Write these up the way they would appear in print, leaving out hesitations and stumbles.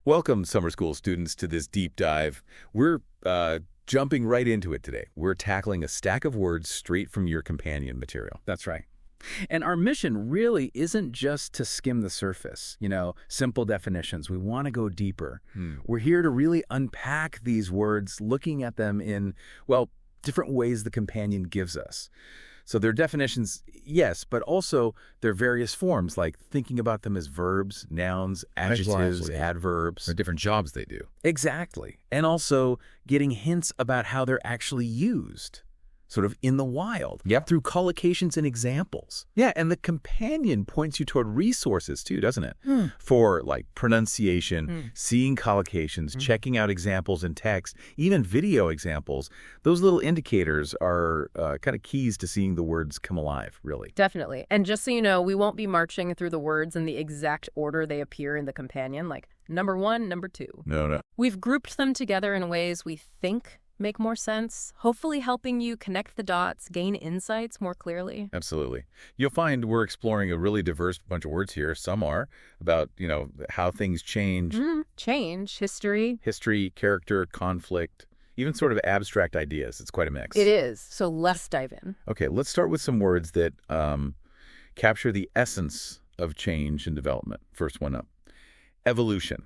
Welcome, summer school students, to this deep dive. We're jumping right into it today. We're tackling a stack of words straight from your companion material. That's right. And our mission really isn't just to skim the surface, simple definitions. We want to go deeper. We're here to really unpack these words, looking at them in, well, different ways the companion gives us. So their definitions, yes, but also their various forms, like thinking about them as verbs, nouns, adjectives, Precisely. adverbs. There are different jobs they do. Exactly. And also getting hints about how they're actually used, sort of in the wild, through collocations and examples. Yeah, and the companion points you toward resources too, doesn't it? For like pronunciation, seeing collocations, checking out examples in text, even video examples. Those little indicators are kind of keys to seeing the words come alive, really. Definitely. And just so you know, we won't be marching through the words in the exact order they appear in the companion, like number 1, number 2. No. We've grouped them together in ways we think make more sense, hopefully helping you connect the dots, gain insights more clearly. Absolutely. You'll find we're exploring a really diverse bunch of words here. Some are about, how things change. Change, history. History, character, conflict, even sort of abstract ideas. It's quite a mix. It is. So let's dive in. Okay, let's start with some words that capture the essence of change and development. First one up, evolution.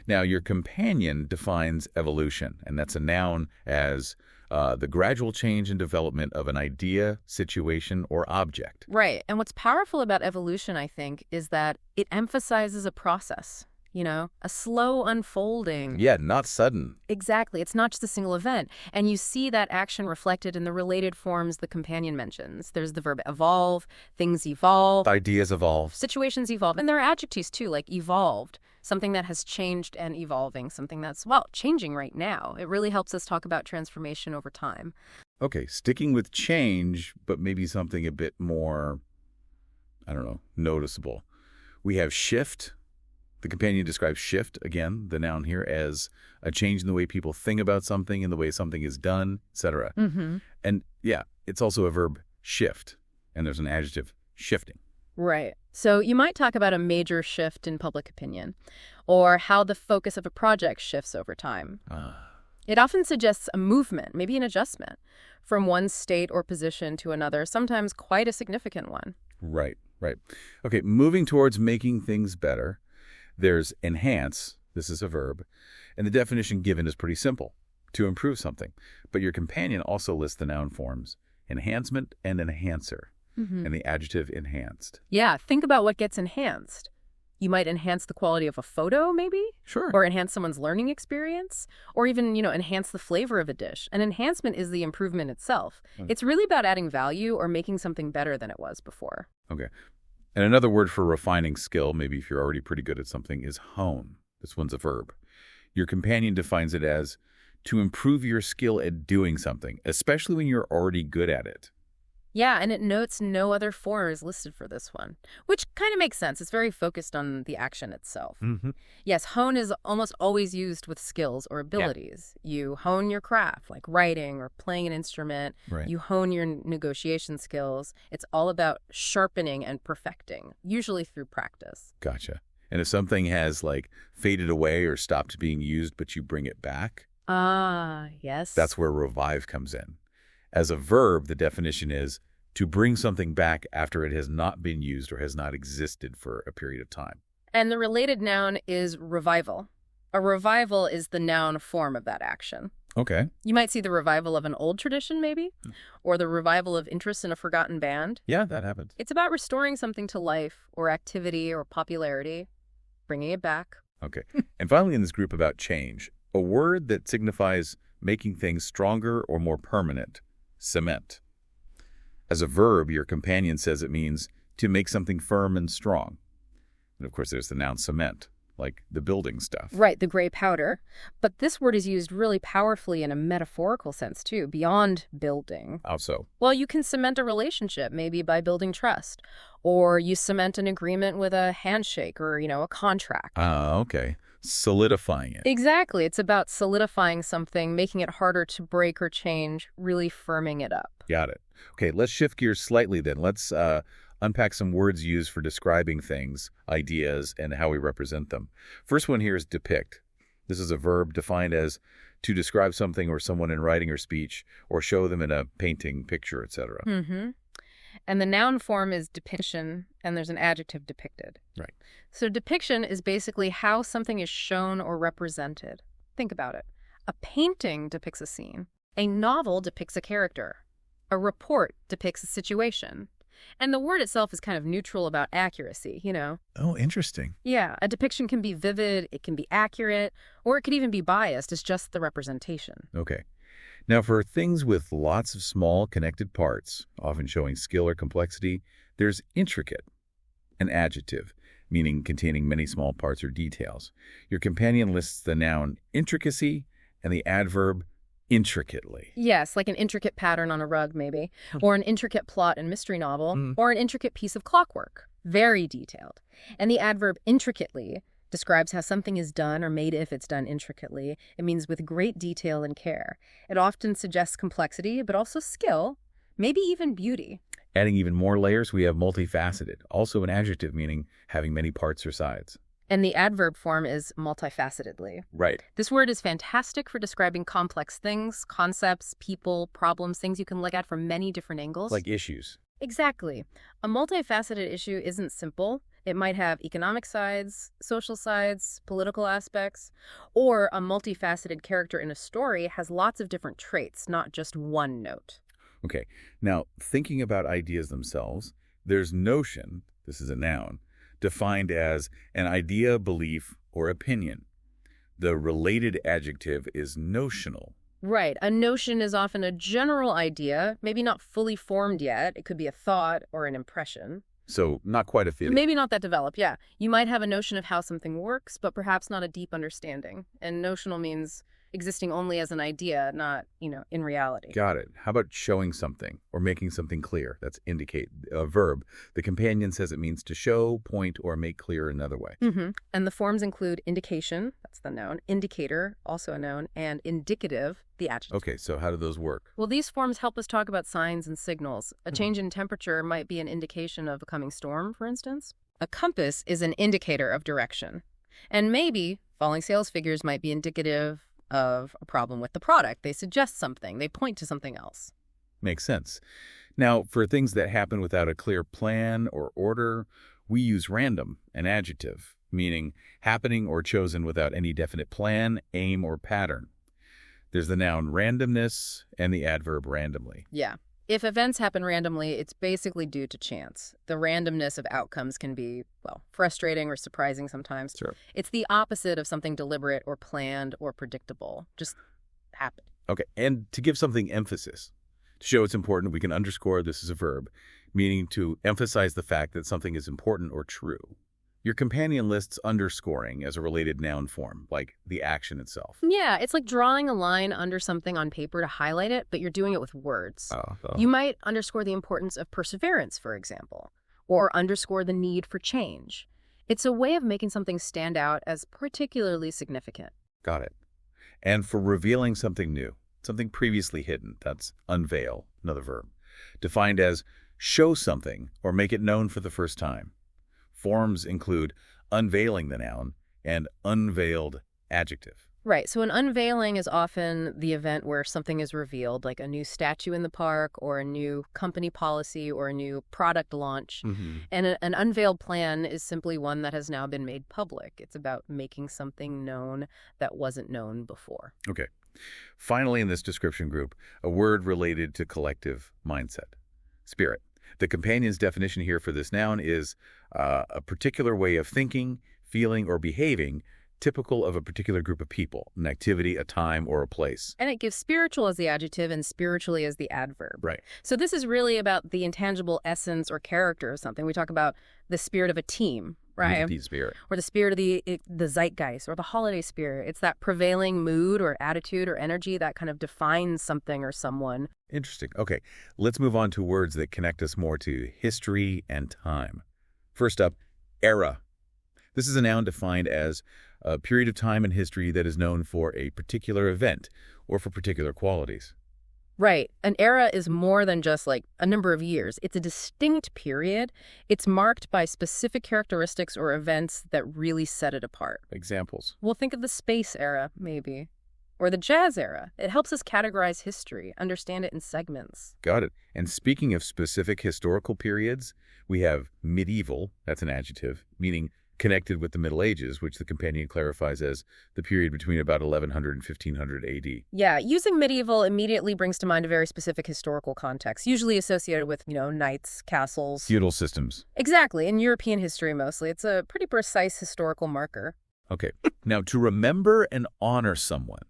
Now, your companion defines evolution, and that's a noun as the gradual change and development of an idea, situation, or object. Right. And what's powerful about evolution, I think, is that it emphasizes a process, a slow unfolding. Yeah, not sudden. Exactly. It's not just a single event. And you see that action reflected in the related forms the companion mentions. There's the verb evolve, things evolve, Ideas evolve. situations evolve. And there are adjectives too, like evolved, something that has changed and evolving, something that's, changing right now. It really helps us talk about transformation over time. Okay, sticking with change, but maybe something a bit more, noticeable. We have shift. The companion describes shift, again, the noun here, as a change in the way people think about something, in the way something is done, etc. And yeah, it's also a verb, shift, and there's an adjective, shifting. Right. So you might talk about a major shift in public opinion, or how the focus of a project shifts over time. It often suggests a movement, maybe an adjustment, from one state or position to another, sometimes quite a significant one. Right. Okay, moving towards making things better, there's enhance, this is a verb, and the definition given is pretty simple, to improve something. But your companion also lists the noun forms, enhancement and enhancer. And the adjective enhanced. Yeah, think about what gets enhanced. You might enhance the quality of a photo, maybe? Sure. Or enhance someone's learning experience, or even, enhance the flavor of a dish. An enhancement is the improvement itself. It's really about adding value or making something better than it was before. Okay. And another word for refining skill, maybe if you're already pretty good at something, is hone. This one's a verb. Your companion defines it as to improve your skill at doing something, especially when you're already good at it. Yeah, and it notes no other form is listed for this one, which kind of makes sense. It's very focused on the action itself. Yes, hone is almost always used with skills or abilities. Yeah. You hone your craft, like writing or playing an instrument. Right. You hone your negotiation skills. It's all about sharpening and perfecting, usually through practice. Gotcha. And if something has, faded away or stopped being used, but you bring it back? Yes. That's where revive comes in. As a verb, the definition is to bring something back after it has not been used or has not existed for a period of time. And the related noun is revival. A revival is the noun form of that action. Okay. You might see the revival of an old tradition, maybe, or the revival of interest in a forgotten band. Yeah, that happens. It's about restoring something to life or activity or popularity, bringing it back. Okay. And finally, in this group about change, a word that signifies making things stronger or more permanent. Cement. As a verb, your companion says it means to make something firm and strong. And of course, there's the noun cement, like the building stuff. Right, the gray powder. But this word is used really powerfully in a metaphorical sense, too, beyond building. How so? Well, you can cement a relationship, maybe by building trust. Or you cement an agreement with a handshake or, a contract. Okay. Solidifying it. Exactly. It's about solidifying something, making it harder to break or change, really firming it up. Got it. Okay, let's shift gears slightly then. Let's unpack some words used for describing things, ideas, and how we represent them. First one here is depict. This is a verb defined as to describe something or someone in writing or speech, or show them in a painting, picture, etc. Mm-hmm. And the noun form is depiction, and there's an adjective depicted. Right. So depiction is basically how something is shown or represented. Think about it. A painting depicts a scene. A novel depicts a character. A report depicts a situation. And the word itself is kind of neutral about accuracy, you know? Oh, interesting. Yeah, a depiction can be vivid, it can be accurate, or it could even be biased. It's just the representation. Okay. Now, for things with lots of small connected parts, often showing skill or complexity, there's intricate, an adjective, meaning containing many small parts or details. Your companion lists the noun intricacy and the adverb intricately. Yes, like an intricate pattern on a rug, maybe, or an intricate plot in a mystery novel, or an intricate piece of clockwork. Very detailed. And the adverb intricately describes how something is done or made if it's done intricately. It means with great detail and care. It often suggests complexity, but also skill, maybe even beauty. Adding even more layers, we have multifaceted, also an adjective meaning having many parts or sides. And the adverb form is multifacetedly. Right. This word is fantastic for describing complex things, concepts, people, problems, things you can look at from many different angles. Like issues. Exactly. A multifaceted issue isn't simple. It might have economic sides, social sides, political aspects, or a multifaceted character in a story has lots of different traits, not just one note. Okay. Now, thinking about ideas themselves, there's notion, this is a noun, defined as an idea, belief, or opinion. The related adjective is notional. Right. A notion is often a general idea, maybe not fully formed yet. It could be a thought or an impression. So not quite a feeling. Maybe not that developed, yeah. You might have a notion of how something works, but perhaps not a deep understanding. And notional means existing only as an idea, not, in reality. Got it. How about showing something or making something clear? That's indicate, a verb. The companion says it means to show, point, or make clear another way. Mm-hmm. And the forms include indication, that's the noun, indicator, also a noun, and indicative, the adjective. Okay, so how do those work? Well, these forms help us talk about signs and signals. A change in temperature might be an indication of a coming storm, for instance. A compass is an indicator of direction. And maybe falling sales figures might be indicative of a problem with the product. They suggest something. They point to something else. Makes sense. Now, for things that happen without a clear plan or order, we use random, an adjective, meaning happening or chosen without any definite plan, aim, or pattern. There's the noun randomness and the adverb randomly. Yeah. If events happen randomly, it's basically due to chance. The randomness of outcomes can be, frustrating or surprising sometimes. Sure. It's the opposite of something deliberate or planned or predictable. Just happen. Okay, and to give something emphasis, to show it's important, we can underscore this is a verb, meaning to emphasize the fact that something is important or true. Your companion lists underscoring as a related noun form, like the action itself. Yeah, it's like drawing a line under something on paper to highlight it, but you're doing it with words. You might underscore the importance of perseverance, for example, or underscore the need for change. It's a way of making something stand out as particularly significant. Got it. And for revealing something new, something previously hidden, that's unveil, another verb, defined as show something or make it known for the first time. Forms include unveiling the noun and unveiled adjective. Right. So an unveiling is often the event where something is revealed, like a new statue in the park or a new company policy or a new product launch. Mm-hmm. And an unveiled plan is simply one that has now been made public. It's about making something known that wasn't known before. Okay. Finally, in this description group, a word related to collective mindset. Spirit. The companion's definition here for this noun is a particular way of thinking, feeling, or behaving typical of a particular group of people, an activity, a time, or a place. And it gives spiritual as the adjective and spiritually as the adverb. Right. So this is really about the intangible essence or character of something. We talk about the spirit of a team, right? The spirit. Or the spirit of the zeitgeist or the holiday spirit. It's that prevailing mood or attitude or energy that kind of defines something or someone. Interesting. Okay, let's move on to words that connect us more to history and time. First up, era. This is a noun defined as a period of time in history that is known for a particular event or for particular qualities. Right. An era is more than just like a number of years. It's a distinct period. It's marked by specific characteristics or events that really set it apart. Examples. Well, think of the space era, maybe. Or the jazz era. It helps us categorize history, understand it in segments. Got it. And speaking of specific historical periods, we have medieval, that's an adjective, meaning connected with the Middle Ages, which the companion clarifies as the period between about 1100 and 1500 AD. Yeah, using medieval immediately brings to mind a very specific historical context, usually associated with, knights, castles. Feudal systems. Exactly. In European history mostly. It's a pretty precise historical marker. Okay. Now, to remember and honor someone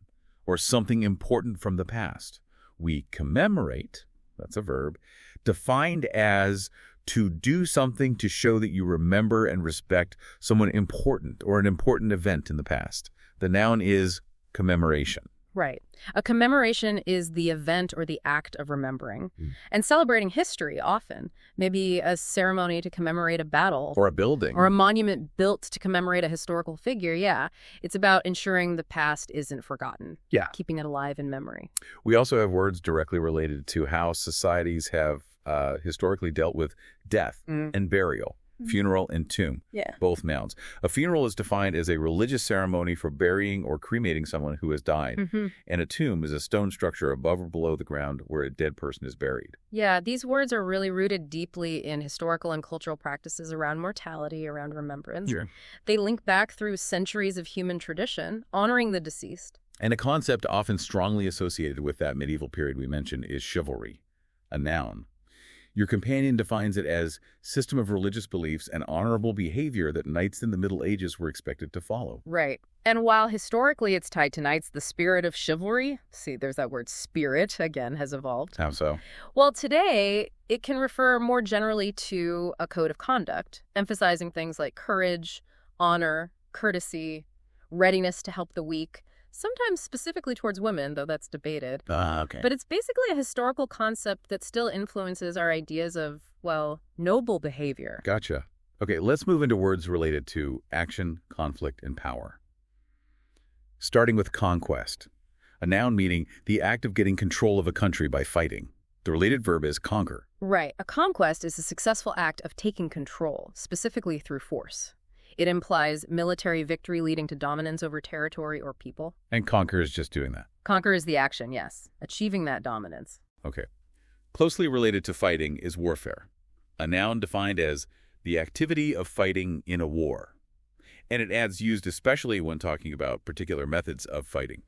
or something important from the past, we commemorate, that's a verb, defined as to do something to show that you remember and respect someone important or an important event in the past. The noun is commemoration. Right. A commemoration is the event or the act of remembering. And celebrating history often. Maybe a ceremony to commemorate a battle. Or a building. Or a monument built to commemorate a historical figure, yeah. It's about ensuring the past isn't forgotten. Yeah. Keeping it alive in memory. We also have words directly related to how societies have historically dealt with death and burial, funeral and tomb, both nouns. A funeral is defined as a religious ceremony for burying or cremating someone who has died, and a tomb is a stone structure above or below the ground where a dead person is buried. Yeah, these words are really rooted deeply in historical and cultural practices around mortality, around remembrance. Sure. They link back through centuries of human tradition, honoring the deceased. And a concept often strongly associated with that medieval period we mentioned is chivalry, a noun. Your companion defines it as system of religious beliefs and honorable behavior that knights in the Middle Ages were expected to follow. Right. And while historically it's tied to knights, the spirit of chivalry, see, there's that word spirit, again, has evolved. How so? Well, today, it can refer more generally to a code of conduct, emphasizing things like courage, honor, courtesy, readiness to help the weak, sometimes specifically towards women, though that's debated. Okay. But it's basically a historical concept that still influences our ideas of, well, noble behavior. Gotcha. Okay, let's move into words related to action, conflict, and power. Starting with conquest, a noun meaning the act of getting control of a country by fighting. The related verb is conquer. Right. A conquest is a successful act of taking control, specifically through force. It implies military victory leading to dominance over territory or people. And conquer is just doing that. Conquer is the action, yes. Achieving that dominance. Okay. Closely related to fighting is warfare, a noun defined as the activity of fighting in a war. And it adds used especially when talking about particular methods of fighting.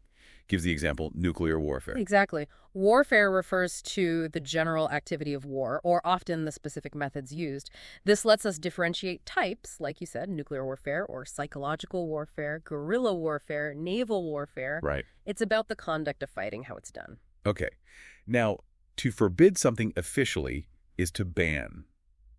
Gives the example nuclear warfare. Exactly. Warfare refers to the general activity of war, or often the specific methods used. This lets us differentiate types, like you said, nuclear warfare or psychological warfare, guerrilla warfare, naval warfare. Right. It's about the conduct of fighting, how it's done. Okay. Now, to forbid something officially is to ban.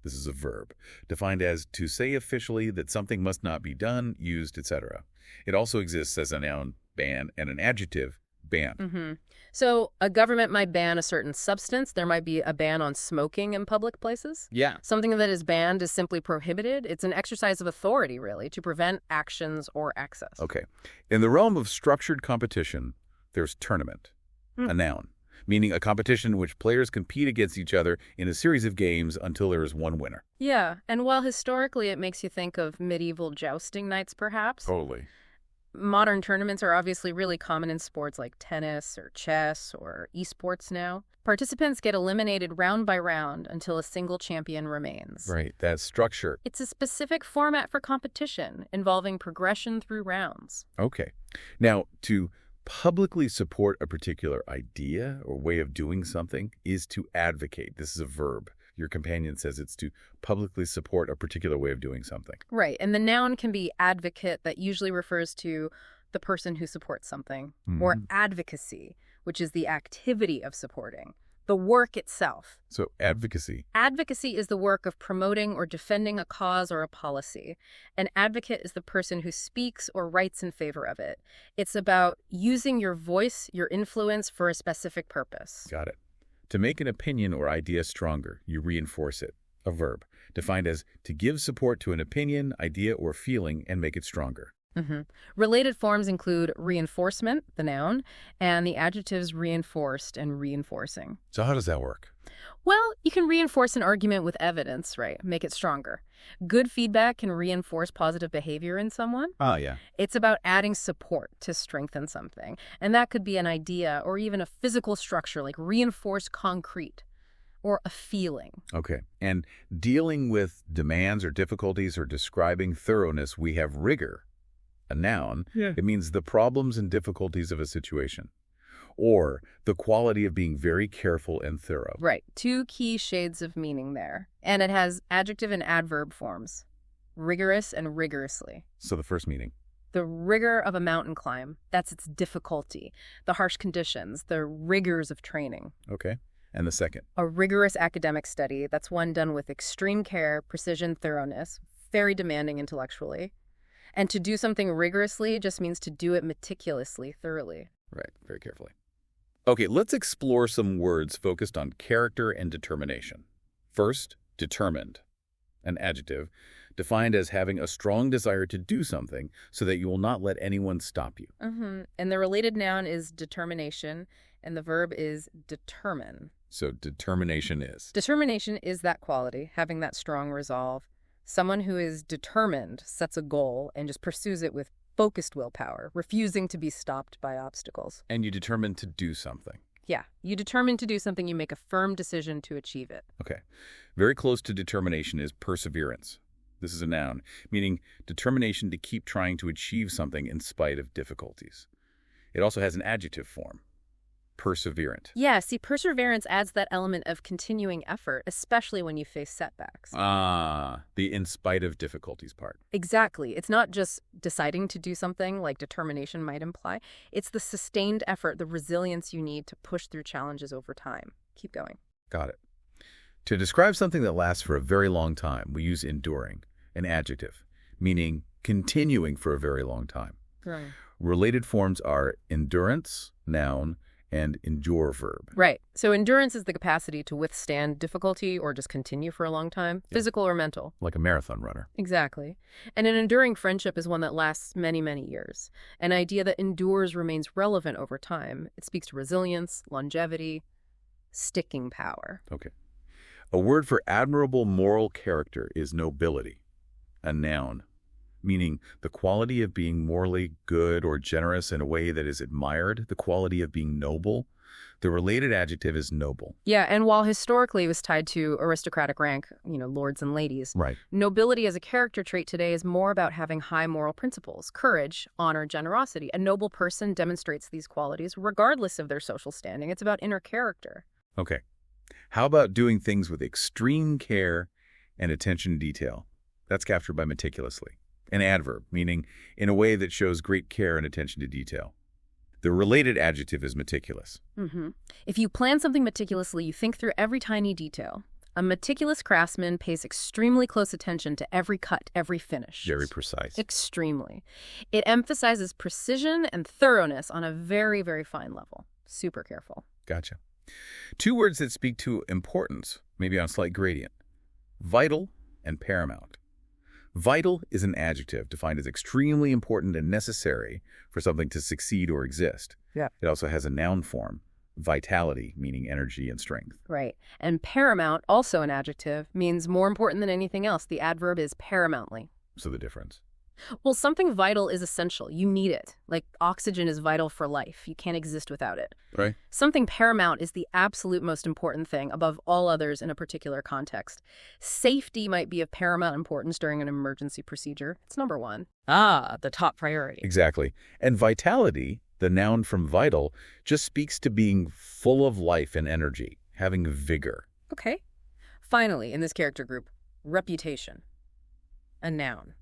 This is a verb, defined as to say officially that something must not be done, used, etc. It also exists as a noun, ban, and an adjective, ban. So a government might ban a certain substance. There might be a ban on smoking in public places. Yeah. Something that is banned is simply prohibited. It's an exercise of authority, really, to prevent actions or access. Okay. In the realm of structured competition, there's tournament, a noun, meaning a competition in which players compete against each other in a series of games until there is one winner. Yeah, and while historically it makes you think of medieval jousting nights, perhaps, Totally. modern tournaments are obviously really common in sports like tennis or chess or esports now. Participants get eliminated round by round until a single champion remains. Right, that's structure. It's a specific format for competition involving progression through rounds. Okay. Now, to publicly support a particular idea or way of doing something is to advocate. This is a verb. Your companion says it's to publicly support a particular way of doing something. Right, and the noun can be advocate, that usually refers to the person who supports something, or advocacy, which is the activity of supporting, the work itself. So advocacy. Advocacy is the work of promoting or defending a cause or a policy. An advocate is the person who speaks or writes in favor of it. It's about using your voice, your influence for a specific purpose. Got it. To make an opinion or idea stronger, you reinforce it. A verb, defined as to give support to an opinion, idea, or feeling and make it stronger. Related forms include reinforcement, the noun, and the adjectives reinforced and reinforcing. So how does that work? Well, you can reinforce an argument with evidence, right? Make it stronger. Good feedback can reinforce positive behavior in someone. Oh, yeah. It's about adding support to strengthen something. And that could be an idea or even a physical structure like reinforced concrete or a feeling. Okay. And dealing with demands or difficulties or describing thoroughness, we have rigor, a noun. Yeah. It means the problems and difficulties of a situation, or the quality of being very careful and thorough. Right. Two key shades of meaning there. And it has adjective and adverb forms, rigorous and rigorously. So the first meaning. The rigor of a mountain climb, that's its difficulty. The harsh conditions, the rigors of training. Okay. And the second. A rigorous academic study, that's one done with extreme care, precision, thoroughness, very demanding intellectually. And to do something rigorously just means to do it meticulously, thoroughly. Right. Very carefully. Okay, let's explore some words focused on character and determination. First, determined, an adjective, defined as having a strong desire to do something so that you will not let anyone stop you. And the related noun is determination, and the verb is determine. So determination is? Determination is that quality, having that strong resolve. Someone who is determined sets a goal and just pursues it with focused willpower, refusing to be stopped by obstacles. And you determine to do something. Yeah, you determine to do something, you make a firm decision to achieve it. Okay. Very close to determination is perseverance. This is a noun, meaning determination to keep trying to achieve something in spite of difficulties. It also has an adjective form, perseverant. Yeah, see, perseverance adds that element of continuing effort, especially when you face setbacks. The in spite of difficulties part. Exactly. It's not just deciding to do something like determination might imply. It's the sustained effort, the resilience you need to push through challenges over time. Keep going. Got it. To describe something that lasts for a very long time, we use enduring, an adjective, meaning continuing for a very long time. Right. Related forms are endurance, noun, and endure, verb. Right. So endurance is the capacity to withstand difficulty or just continue for a long time, physical or mental. Like a marathon runner. Exactly. And an enduring friendship is one that lasts many, many years. An idea that endures remains relevant over time. It speaks to resilience, longevity, sticking power. Okay. A word for admirable moral character is nobility, a noun, meaning the quality of being morally good or generous in a way that is admired, the quality of being noble. The related adjective is noble. Yeah, and while historically it was tied to aristocratic rank, lords and ladies, Right. nobility as a character trait today is more about having high moral principles, courage, honor, generosity. A noble person demonstrates these qualities regardless of their social standing. It's about inner character. Okay. How about doing things with extreme care and attention to detail? That's captured by meticulously. An adverb, meaning in a way that shows great care and attention to detail. The related adjective is meticulous. If you plan something meticulously, you think through every tiny detail. A meticulous craftsman pays extremely close attention to every cut, every finish. Very precise. Extremely. It emphasizes precision and thoroughness on a very, very fine level. Super careful. Gotcha. Two words that speak to importance, maybe on a slight gradient. Vital and paramount. Vital is an adjective defined as extremely important and necessary for something to succeed or exist. Yeah. It also has a noun form, vitality, meaning energy and strength. Right. And paramount, also an adjective, means more important than anything else. The adverb is paramountly. So the difference. Well, something vital is essential. You need it. Like oxygen is vital for life. You can't exist without it. Right. Something paramount is the absolute most important thing above all others in a particular context. Safety might be of paramount importance during an emergency procedure. It's number one. The top priority. Exactly. And vitality, the noun from vital, just speaks to being full of life and energy, having vigor. Okay. Finally, in this character group, reputation. A noun.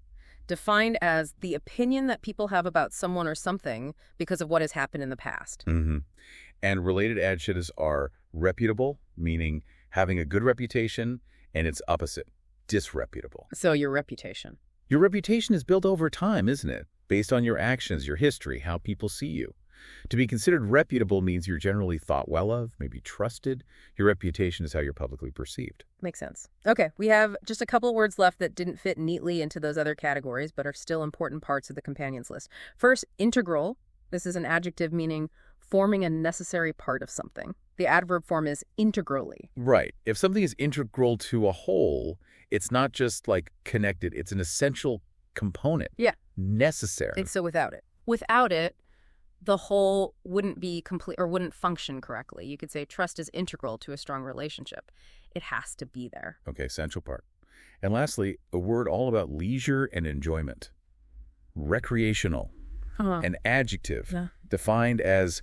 Defined as the opinion that people have about someone or something because of what has happened in the past. And related adjectives are reputable, meaning having a good reputation, and its opposite, disreputable. So your reputation. Your reputation is built over time, isn't it? Based on your actions, your history, how people see you. To be considered reputable means you're generally thought well of, maybe trusted. Your reputation is how you're publicly perceived. Makes sense. Okay, we have just a couple words left that didn't fit neatly into those other categories, but are still important parts of the companions list. First, integral. This is an adjective meaning forming a necessary part of something. The adverb form is integrally. Right. If something is integral to a whole, it's not just like connected. It's an essential component. Yeah. Necessary. So without it, the whole wouldn't be complete or wouldn't function correctly. You could say trust is integral to a strong relationship. It has to be there. Okay, essential part. And lastly, a word all about leisure and enjoyment. Recreational. An adjective defined as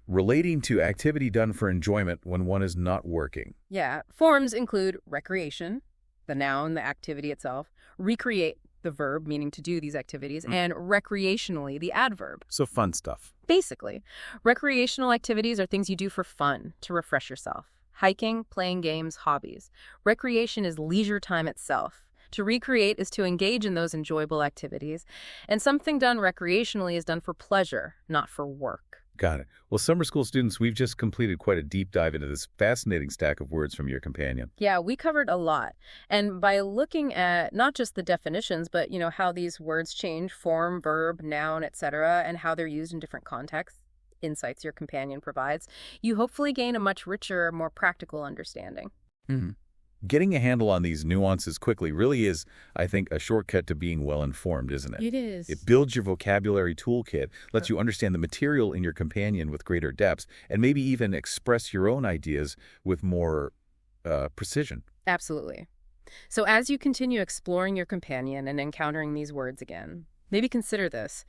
relating to activity done for enjoyment when one is not working. Yeah. Forms include recreation, the noun, the activity itself, recreate, the verb, meaning to do these activities, and recreationally, the adverb. So fun stuff. Basically, recreational activities are things you do for fun, to refresh yourself. Hiking, playing games, hobbies. Recreation is leisure time itself. To recreate is to engage in those enjoyable activities, and something done recreationally is done for pleasure, not for work. Got it. Well, summer school students, we've just completed quite a deep dive into this fascinating stack of words from your companion. Yeah, we covered a lot. And by looking at not just the definitions, but, how these words change, form, verb, noun, etc., and how they're used in different contexts, insights your companion provides, you hopefully gain a much richer, more practical understanding. Mm-hmm. Getting a handle on these nuances quickly really is, I think, a shortcut to being well-informed, isn't it? It is. It builds your vocabulary toolkit, lets you understand the material in your companion with greater depth, and maybe even express your own ideas with more precision. Absolutely. So as you continue exploring your companion and encountering these words again, maybe consider this.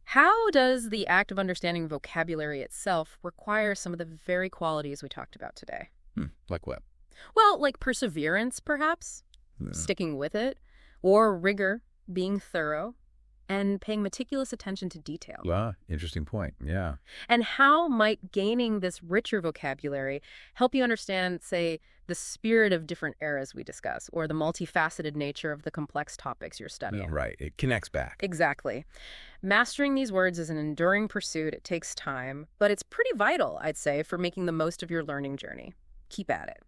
How does the act of understanding vocabulary itself require some of the very qualities we talked about today? Like what? Well, like perseverance, perhaps, sticking with it, or rigor, being thorough, and paying meticulous attention to detail. Interesting point, yeah. And how might gaining this richer vocabulary help you understand, say, the spirit of different eras we discuss, or the multifaceted nature of the complex topics you're studying? Right, it connects back. Exactly. Mastering these words is an enduring pursuit. It takes time, but it's pretty vital, I'd say, for making the most of your learning journey. Keep at it.